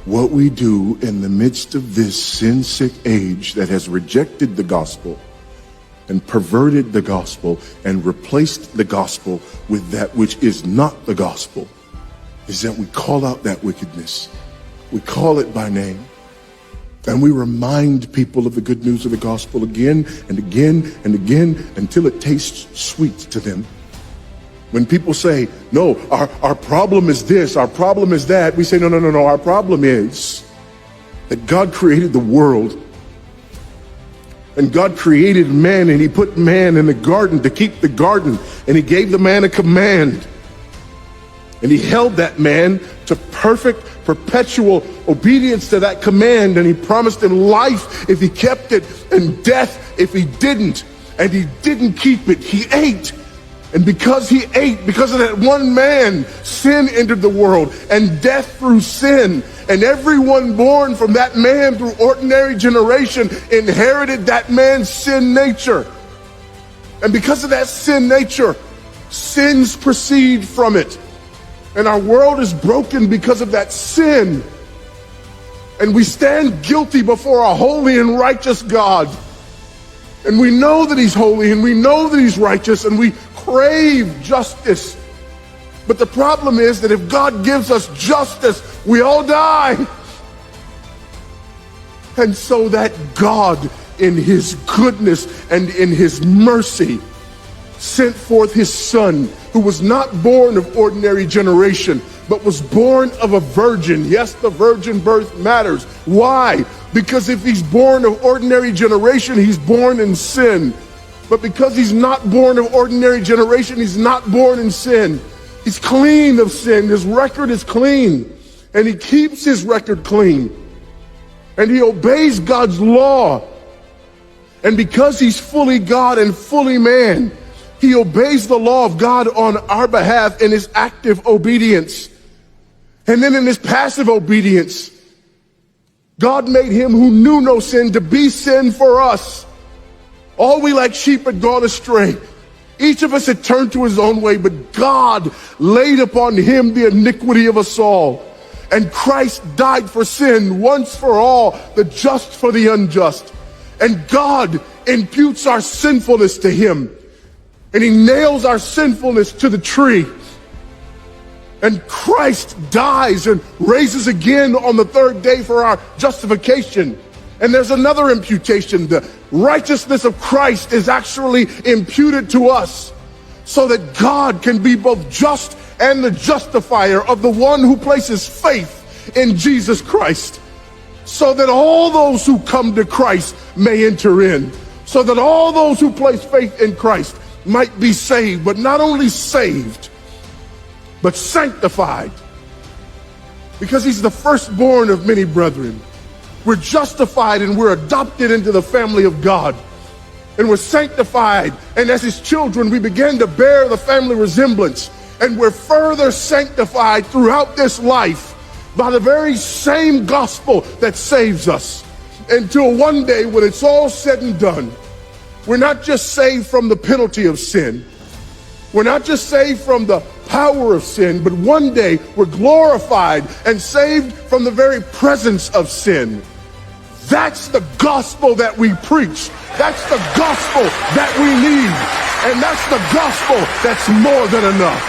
what we do in the midst of this sin-sick age that has rejected the gospel and perverted the gospel and replaced the gospel with that which is not the gospel is that we call out that wickedness. We call it by name. And we remind people of the good news of the gospel again and again and again until it tastes sweet to them. When people say, no, our problem is this, our problem is that, we say, no, our problem is that God created the world. And God created man, and he put man in the garden to keep the garden, and he gave the man a command. And he held that man to perfect, perpetual obedience to that command, and he promised him life if he kept it, and death if he didn't. And he didn't keep it, he ate. And because he ate, because of that one man, sin entered the world, and death through sin. And everyone born from that man through ordinary generation inherited that man's sin nature. And because of that sin nature, sins proceed from it. And our world is broken because of that sin. And we stand guilty before a holy and righteous God. And we know that he's holy, and we know that he's righteous, and we crave justice. But the problem is that if God gives us justice, we all die. And so that God, in his goodness and in his mercy, sent forth his son, who was not born of ordinary generation, but was born of a virgin. Yes, the virgin birth matters. Why? Because if he's born of ordinary generation, he's born in sin. But because he's not born of ordinary generation, he's not born in sin. He's clean of sin. His record is clean. And he keeps his record clean. And he obeys God's law. And because he's fully God and fully man, he obeys the law of God on our behalf in his active obedience. And then in his passive obedience, God made him who knew no sin to be sin for us. All we like sheep had gone astray. Each of us had turned to his own way, but God laid upon him the iniquity of us all. And Christ died for sin once for all, the just for the unjust. And God imputes our sinfulness to him. And he nails our sinfulness to the tree. And Christ dies and raises again on the third day for our justification. And there's another imputation. The righteousness of Christ is actually imputed to us so that God can be both just and the justifier of the one who places faith in Jesus Christ, so that all those who come to Christ may enter in, so that all those who place faith in Christ might be saved, but not only saved, but sanctified, because he's the firstborn of many brethren. We're justified and we're adopted into the family of God. And we're sanctified. And as his children, we begin to bear the family resemblance. And we're further sanctified throughout this life by the very same gospel that saves us. Until one day when it's all said and done, we're not just saved from the penalty of sin. We're not just saved from the power of sin, but one day we're glorified and saved from the very presence of sin. That's the gospel that we preach. That's the gospel that we need. And that's the gospel that's more than enough.